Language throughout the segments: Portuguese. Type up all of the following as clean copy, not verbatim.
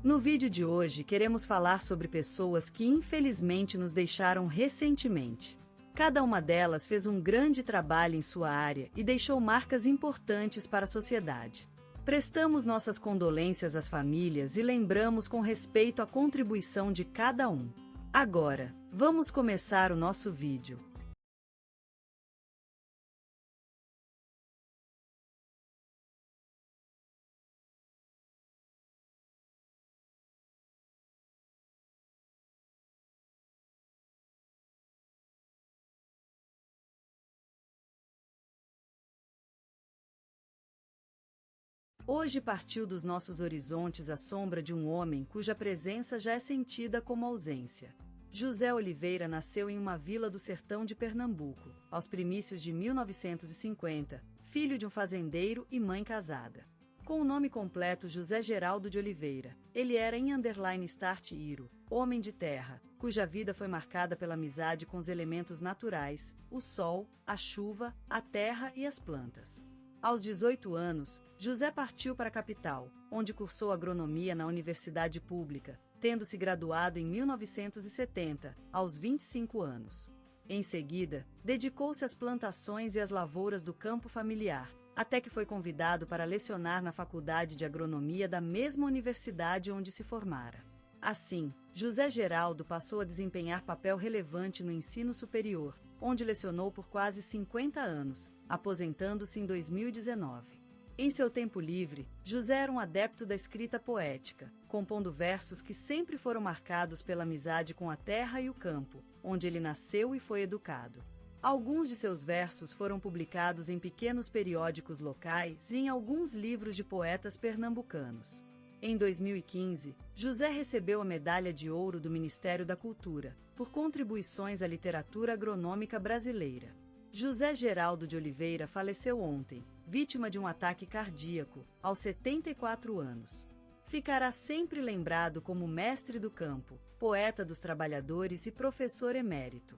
No vídeo de hoje queremos falar sobre pessoas que infelizmente nos deixaram recentemente. Cada uma delas fez um grande trabalho em sua área e deixou marcas importantes para a sociedade. Prestamos nossas condolências às famílias e lembramos com respeito a contribuição de cada um. Agora, vamos começar o nosso vídeo. Hoje partiu dos nossos horizontes a sombra de um homem cuja presença já é sentida como ausência. José Oliveira nasceu em uma vila do sertão de Pernambuco, aos primícios de 1950, filho de um fazendeiro e mãe casada. Com o nome completo José Geraldo de Oliveira, ele era *start Iro, homem de terra, cuja vida foi marcada pela amizade com os elementos naturais, o sol, a chuva, a terra e as plantas. Aos 18 anos, José partiu para a capital, onde cursou agronomia na Universidade Pública, tendo se graduado em 1970, aos 25 anos. Em seguida, dedicou-se às plantações e às lavouras do campo familiar, até que foi convidado para lecionar na Faculdade de Agronomia da mesma universidade onde se formara. Assim, José Geraldo passou a desempenhar papel relevante no ensino superior, onde lecionou por quase 50 anos, aposentando-se em 2019. Em seu tempo livre, José era um adepto da escrita poética, compondo versos que sempre foram marcados pela amizade com a terra e o campo, onde ele nasceu e foi educado. Alguns de seus versos foram publicados em pequenos periódicos locais e em alguns livros de poetas pernambucanos. Em 2015, José recebeu a Medalha de Ouro do Ministério da Cultura, por contribuições à literatura agronômica brasileira. José Geraldo de Oliveira faleceu ontem, vítima de um ataque cardíaco, aos 74 anos. Ficará sempre lembrado como mestre do campo, poeta dos trabalhadores e professor emérito.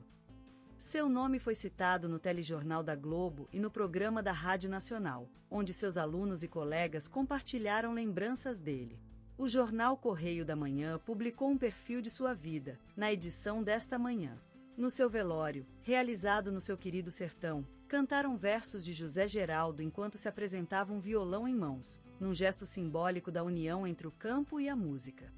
Seu nome foi citado no telejornal da Globo e no programa da Rádio Nacional, onde seus alunos e colegas compartilharam lembranças dele. O jornal Correio da Manhã publicou um perfil de sua vida, na edição desta manhã. No seu velório, realizado no seu querido sertão, cantaram versos de José Geraldo enquanto se apresentava um violão em mãos, num gesto simbólico da união entre o campo e a música.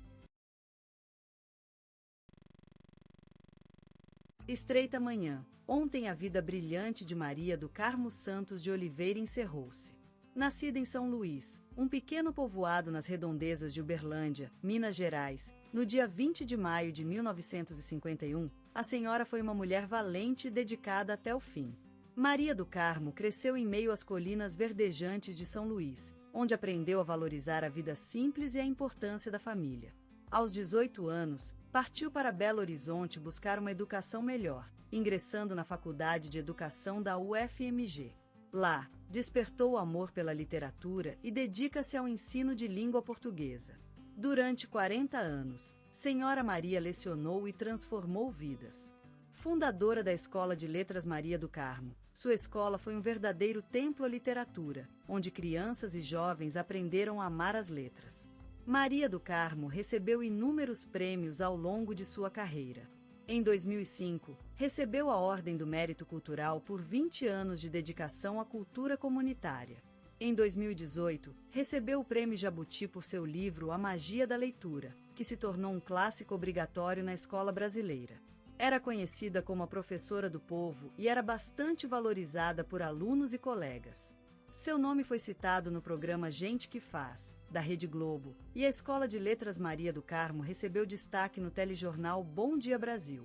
Estreita manhã. Ontem a vida brilhante de Maria do Carmo Santos de Oliveira encerrou-se. Nascida em São Luís, um pequeno povoado nas redondezas de Uberlândia, Minas Gerais, no dia 20 de maio de 1951, a senhora foi uma mulher valente e dedicada até o fim. Maria do Carmo cresceu em meio às colinas verdejantes de São Luís, onde aprendeu a valorizar a vida simples e a importância da família. Aos 18 anos, partiu para Belo Horizonte buscar uma educação melhor, ingressando na Faculdade de Educação da UFMG. Lá, despertou o amor pela literatura e dedica-se ao ensino de língua portuguesa. Durante 40 anos, Senhora Maria lecionou e transformou vidas. Fundadora da Escola de Letras Maria do Carmo, sua escola foi um verdadeiro templo à literatura, onde crianças e jovens aprenderam a amar as letras. Maria do Carmo recebeu inúmeros prêmios ao longo de sua carreira. Em 2005, recebeu a Ordem do Mérito Cultural por 20 anos de dedicação à cultura comunitária. Em 2018, recebeu o Prêmio Jabuti por seu livro A Magia da Leitura, que se tornou um clássico obrigatório na escola brasileira. Era conhecida como a professora do povo e era bastante valorizada por alunos e colegas. Seu nome foi citado no programa Gente que Faz, da Rede Globo, e a Escola de Letras Maria do Carmo recebeu destaque no telejornal Bom Dia Brasil.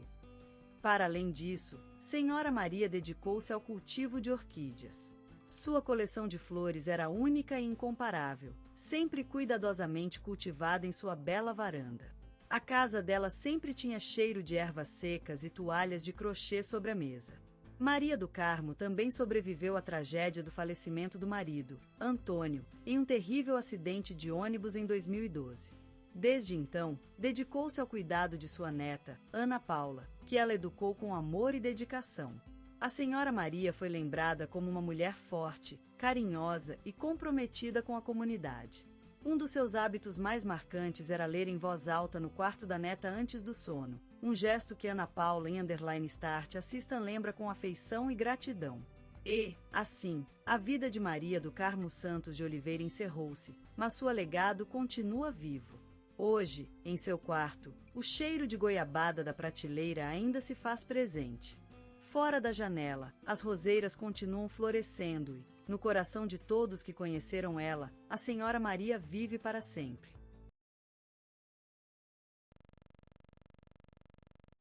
Para além disso, Senhora Maria dedicou-se ao cultivo de orquídeas. Sua coleção de flores era única e incomparável, sempre cuidadosamente cultivada em sua bela varanda. A casa dela sempre tinha cheiro de ervas secas e toalhas de crochê sobre a mesa. Maria do Carmo também sobreviveu à tragédia do falecimento do marido, Antônio, em um terrível acidente de ônibus em 2012. Desde então, dedicou-se ao cuidado de sua neta, Ana Paula, que ela educou com amor e dedicação. A Senhora Maria foi lembrada como uma mulher forte, carinhosa e comprometida com a comunidade. Um dos seus hábitos mais marcantes era ler em voz alta no quarto da neta antes do sono, um gesto que Ana Paula _start assistant lembra com afeição e gratidão. E, assim, a vida de Maria do Carmo Santos de Oliveira encerrou-se, mas seu legado continua vivo. Hoje, em seu quarto, o cheiro de goiabada da prateleira ainda se faz presente. Fora da janela, as roseiras continuam florescendo e, no coração de todos que conheceram ela, a Senhora Maria vive para sempre.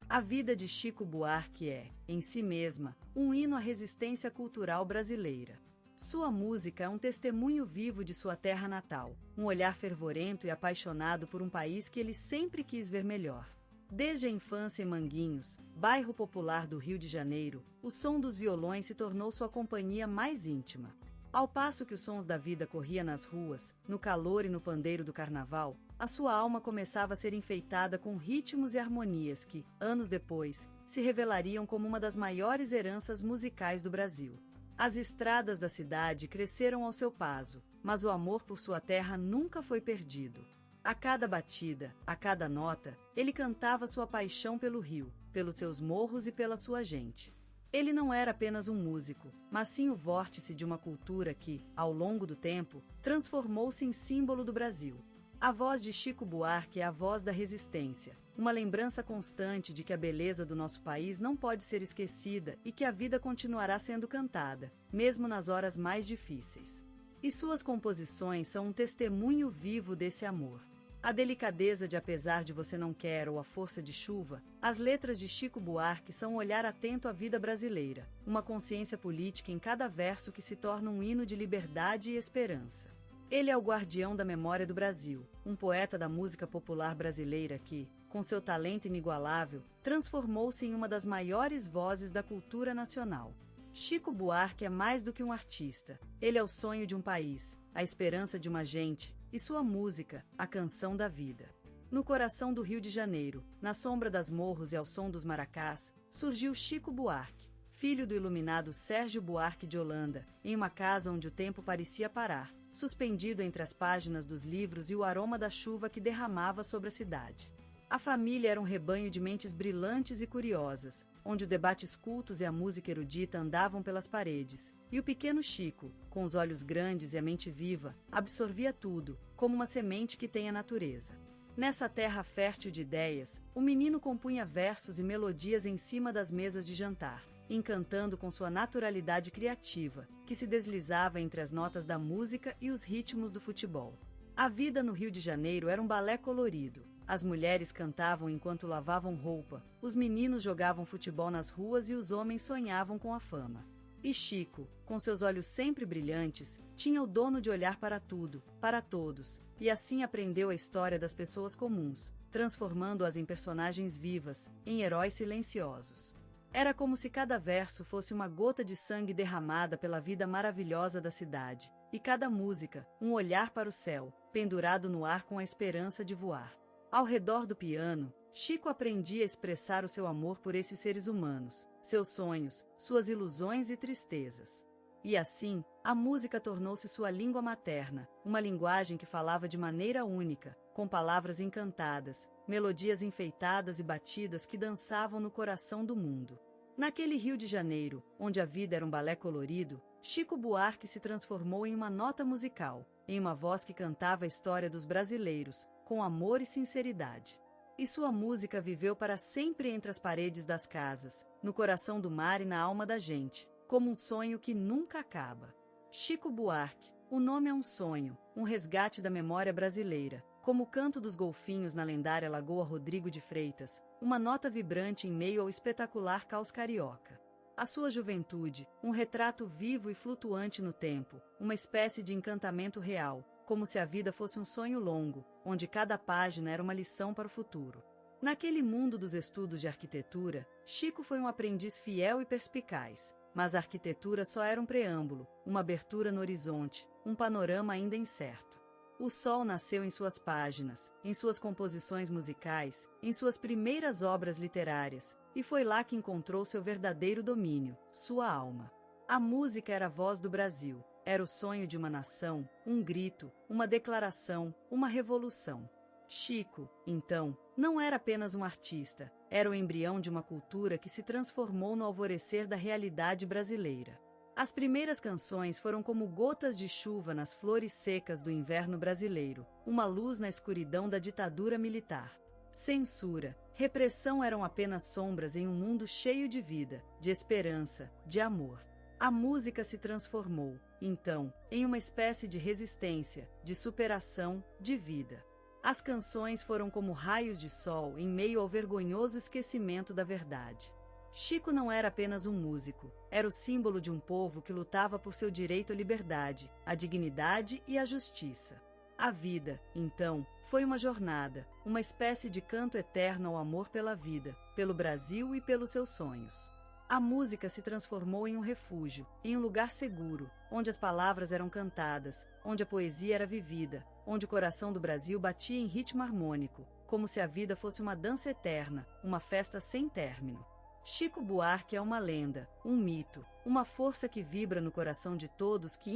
A vida de Chico Buarque é, em si mesma, um hino à resistência cultural brasileira. Sua música é um testemunho vivo de sua terra natal, um olhar fervorento e apaixonado por um país que ele sempre quis ver melhor. Desde a infância em Manguinhos, bairro popular do Rio de Janeiro, o som dos violões se tornou sua companhia mais íntima. Ao passo que os sons da vida corriam nas ruas, no calor e no pandeiro do carnaval, a sua alma começava a ser enfeitada com ritmos e harmonias que, anos depois, se revelariam como uma das maiores heranças musicais do Brasil. As estradas da cidade cresceram ao seu paso, mas o amor por sua terra nunca foi perdido. A cada batida, a cada nota, ele cantava sua paixão pelo Rio, pelos seus morros e pela sua gente. Ele não era apenas um músico, mas sim o vórtice de uma cultura que, ao longo do tempo, transformou-se em símbolo do Brasil. A voz de Chico Buarque é a voz da resistência, uma lembrança constante de que a beleza do nosso país não pode ser esquecida e que a vida continuará sendo cantada, mesmo nas horas mais difíceis. E suas composições são um testemunho vivo desse amor. A delicadeza de Apesar de Você Não Quer ou A Força de Chuva, as letras de Chico Buarque são um olhar atento à vida brasileira, uma consciência política em cada verso que se torna um hino de liberdade e esperança. Ele é o guardião da memória do Brasil, um poeta da música popular brasileira que, com seu talento inigualável, transformou-se em uma das maiores vozes da cultura nacional. Chico Buarque é mais do que um artista, ele é o sonho de um país, a esperança de uma gente, e sua música, a canção da vida. No coração do Rio de Janeiro, na sombra das morros e ao som dos maracás, surgiu Chico Buarque, filho do iluminado Sérgio Buarque de Holanda, em uma casa onde o tempo parecia parar, suspendido entre as páginas dos livros e o aroma da chuva que derramava sobre a cidade. A família era um rebanho de mentes brilhantes e curiosas, onde os debates cultos e a música erudita andavam pelas paredes, e o pequeno Chico, com os olhos grandes e a mente viva, absorvia tudo, como uma semente que tem a natureza. Nessa terra fértil de ideias, o menino compunha versos e melodias em cima das mesas de jantar, encantando com sua naturalidade criativa, que se deslizava entre as notas da música e os ritmos do futebol. A vida no Rio de Janeiro era um balé colorido. As mulheres cantavam enquanto lavavam roupa, os meninos jogavam futebol nas ruas e os homens sonhavam com a fama. E Chico, com seus olhos sempre brilhantes, tinha o dono de olhar para tudo, para todos, e assim aprendeu a história das pessoas comuns, transformando-as em personagens vivas, em heróis silenciosos. Era como se cada verso fosse uma gota de sangue derramada pela vida maravilhosa da cidade, e cada música, um olhar para o céu, pendurado no ar com a esperança de voar. Ao redor do piano, Chico aprendia a expressar o seu amor por esses seres humanos, seus sonhos, suas ilusões e tristezas. E assim, a música tornou-se sua língua materna, uma linguagem que falava de maneira única, com palavras encantadas, melodias enfeitadas e batidas que dançavam no coração do mundo. Naquele Rio de Janeiro, onde a vida era um balé colorido, Chico Buarque se transformou em uma nota musical, em uma voz que cantava a história dos brasileiros, com amor e sinceridade. E sua música viveu para sempre entre as paredes das casas, no coração do mar e na alma da gente, como um sonho que nunca acaba. Chico Buarque, o nome é um sonho, um resgate da memória brasileira, como o canto dos golfinhos na lendária Lagoa Rodrigo de Freitas, uma nota vibrante em meio ao espetacular caos carioca. A sua juventude, um retrato vivo e flutuante no tempo, uma espécie de encantamento real, como se a vida fosse um sonho longo, onde cada página era uma lição para o futuro. Naquele mundo dos estudos de arquitetura, Chico foi um aprendiz fiel e perspicaz, mas a arquitetura só era um preâmbulo, uma abertura no horizonte, um panorama ainda incerto. O sol nasceu em suas páginas, em suas composições musicais, em suas primeiras obras literárias, e foi lá que encontrou seu verdadeiro domínio, sua alma. A música era a voz do Brasil. era o sonho de uma nação, um grito, uma declaração, uma revolução. Chico, então, não era apenas um artista, era o embrião de uma cultura que se transformou no alvorecer da realidade brasileira. As primeiras canções foram como gotas de chuva nas flores secas do inverno brasileiro, uma luz na escuridão da ditadura militar. Censura, repressão eram apenas sombras em um mundo cheio de vida, de esperança, de amor. A música se transformou, então, em uma espécie de resistência, de superação, de vida. As canções foram como raios de sol em meio ao vergonhoso esquecimento da verdade. Chico não era apenas um músico, era o símbolo de um povo que lutava por seu direito à liberdade, à dignidade e à justiça. A vida, então, foi uma jornada, uma espécie de canto eterno ao amor pela vida, pelo Brasil e pelos seus sonhos. A música se transformou em um refúgio, em um lugar seguro, onde as palavras eram cantadas, onde a poesia era vivida, onde o coração do Brasil batia em ritmo harmônico, como se a vida fosse uma dança eterna, uma festa sem término. Chico Buarque é uma lenda, um mito, uma força que vibra no coração de todos que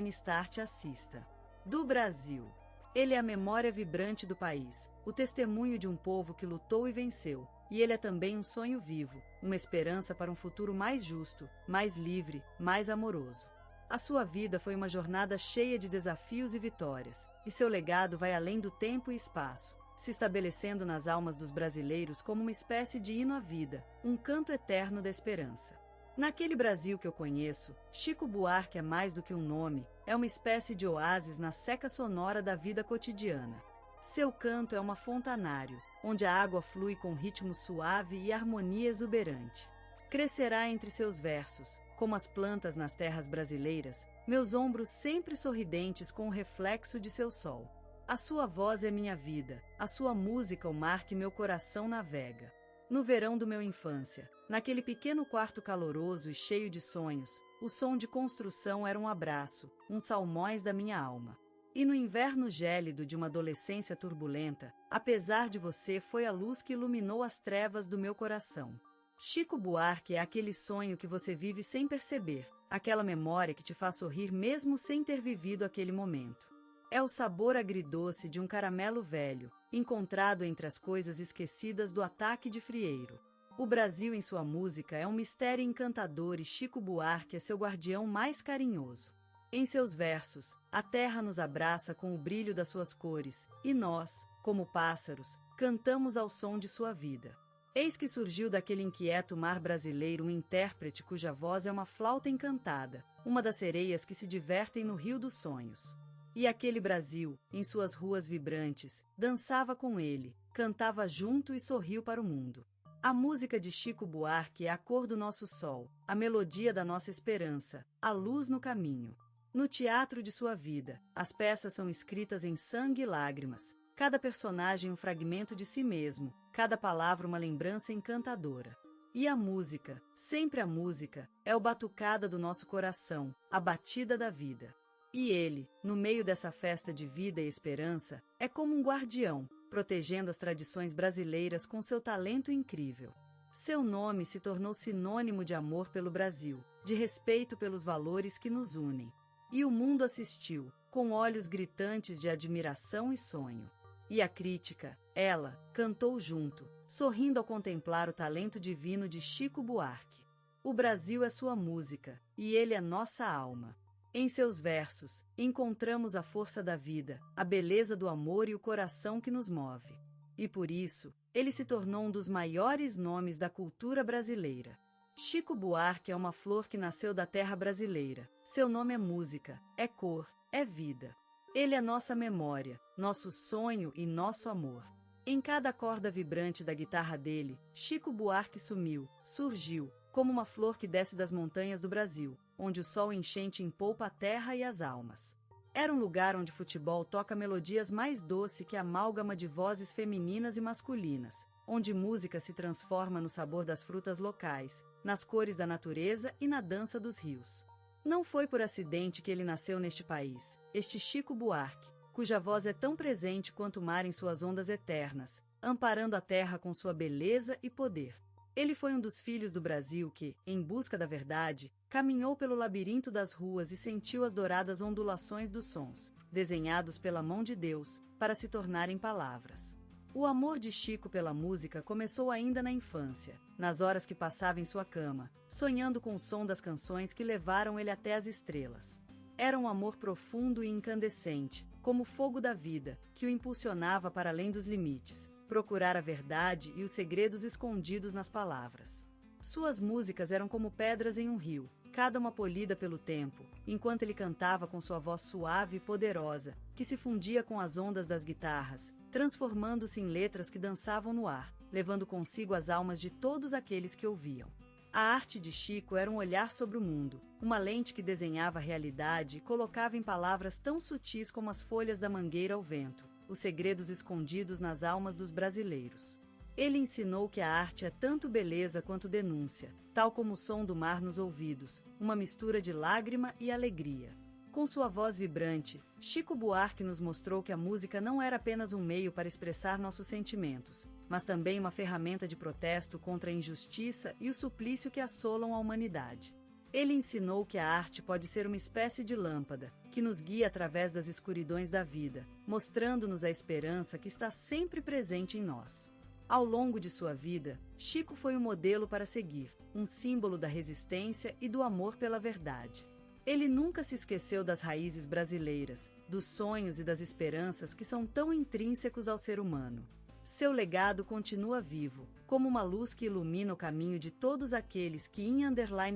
_start assista. Do Brasil. Ele é a memória vibrante do país, o testemunho de um povo que lutou e venceu, e ele é também um sonho vivo, uma esperança para um futuro mais justo, mais livre, mais amoroso. A sua vida foi uma jornada cheia de desafios e vitórias, e seu legado vai além do tempo e espaço, se estabelecendo nas almas dos brasileiros como uma espécie de hino à vida, um canto eterno da esperança. Naquele Brasil que eu conheço, Chico Buarque é mais do que um nome, é uma espécie de oásis na seca sonora da vida cotidiana. Seu canto é uma fontanário, onde a água flui com ritmo suave e harmonia exuberante. Crescerá entre seus versos, como as plantas nas terras brasileiras, meus ombros sempre sorridentes com o reflexo de seu sol. A sua voz é minha vida, a sua música o mar que meu coração navega. No verão do meu infância, naquele pequeno quarto caloroso e cheio de sonhos, o som de construção era um abraço, um salmões da minha alma. E no inverno gélido de uma adolescência turbulenta, apesar de você foi a luz que iluminou as trevas do meu coração. Chico Buarque é aquele sonho que você vive sem perceber, aquela memória que te faz sorrir mesmo sem ter vivido aquele momento. É o sabor agridoce de um caramelo velho, encontrado entre as coisas esquecidas do ataque de frieiro. O Brasil em sua música é um mistério encantador e Chico Buarque é seu guardião mais carinhoso. Em seus versos, a terra nos abraça com o brilho das suas cores, e nós, como pássaros, cantamos ao som de sua vida. Eis que surgiu daquele inquieto mar brasileiro um intérprete cuja voz é uma flauta encantada, uma das sereias que se divertem no rio dos sonhos. E aquele Brasil, em suas ruas vibrantes, dançava com ele, cantava junto e sorriu para o mundo. A música de Chico Buarque é a cor do nosso sol, a melodia da nossa esperança, a luz no caminho. No teatro de sua vida, as peças são escritas em sangue e lágrimas, cada personagem um fragmento de si mesmo, cada palavra uma lembrança encantadora. E a música, sempre a música, é o batucada do nosso coração, a batida da vida. E ele, no meio dessa festa de vida e esperança, é como um guardião, protegendo as tradições brasileiras com seu talento incrível. Seu nome se tornou sinônimo de amor pelo Brasil, de respeito pelos valores que nos unem. E o mundo assistiu, com olhos gritantes de admiração e sonho. E a crítica, ela, cantou junto, sorrindo ao contemplar o talento divino de Chico Buarque. O Brasil é sua música, e ele é nossa alma. Em seus versos, encontramos a força da vida, a beleza do amor e o coração que nos move. E por isso, ele se tornou um dos maiores nomes da cultura brasileira. Chico Buarque é uma flor que nasceu da terra brasileira. Seu nome é música, é cor, é vida. Ele é nossa memória, nosso sonho e nosso amor. Em cada corda vibrante da guitarra dele, Chico Buarque surgiu, como uma flor que desce das montanhas do Brasil, onde o sol enchente empolpa a terra e as almas. Era um lugar onde futebol toca melodias mais doce que a amálgama de vozes femininas e masculinas, onde música se transforma no sabor das frutas locais, nas cores da natureza e na dança dos rios. Não foi por acidente que ele nasceu neste país, este Chico Buarque, cuja voz é tão presente quanto o mar em suas ondas eternas, amparando a terra com sua beleza e poder. Ele foi um dos filhos do Brasil que, em busca da verdade, caminhou pelo labirinto das ruas e sentiu as douradas ondulações dos sons, desenhados pela mão de Deus, para se tornarem palavras. O amor de Chico pela música começou ainda na infância, nas horas que passava em sua cama, sonhando com o som das canções que levaram ele até as estrelas. Era um amor profundo e incandescente, como o fogo da vida, que o impulsionava para além dos limites, procurar a verdade e os segredos escondidos nas palavras. Suas músicas eram como pedras em um rio, cada uma polida pelo tempo, enquanto ele cantava com sua voz suave e poderosa, que se fundia com as ondas das guitarras, transformando-se em letras que dançavam no ar, levando consigo as almas de todos aqueles que ouviam. A arte de Chico era um olhar sobre o mundo, uma lente que desenhava a realidade e colocava em palavras tão sutis como as folhas da mangueira ao vento, os segredos escondidos nas almas dos brasileiros. Ele ensinou que a arte é tanto beleza quanto denúncia, tal como o som do mar nos ouvidos, uma mistura de lágrima e alegria. Com sua voz vibrante, Chico Buarque nos mostrou que a música não era apenas um meio para expressar nossos sentimentos, mas também uma ferramenta de protesto contra a injustiça e o suplício que assolam a humanidade. Ele ensinou que a arte pode ser uma espécie de lâmpada, que nos guia através das escuridões da vida, mostrando-nos a esperança que está sempre presente em nós. Ao longo de sua vida, Chico foi um modelo para seguir, um símbolo da resistência e do amor pela verdade. Ele nunca se esqueceu das raízes brasileiras, dos sonhos e das esperanças que são tão intrínsecos ao ser humano. Seu legado continua vivo, como uma luz que ilumina o caminho de todos aqueles que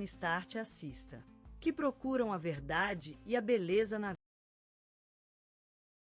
_start assista, que procuram a verdade e a beleza na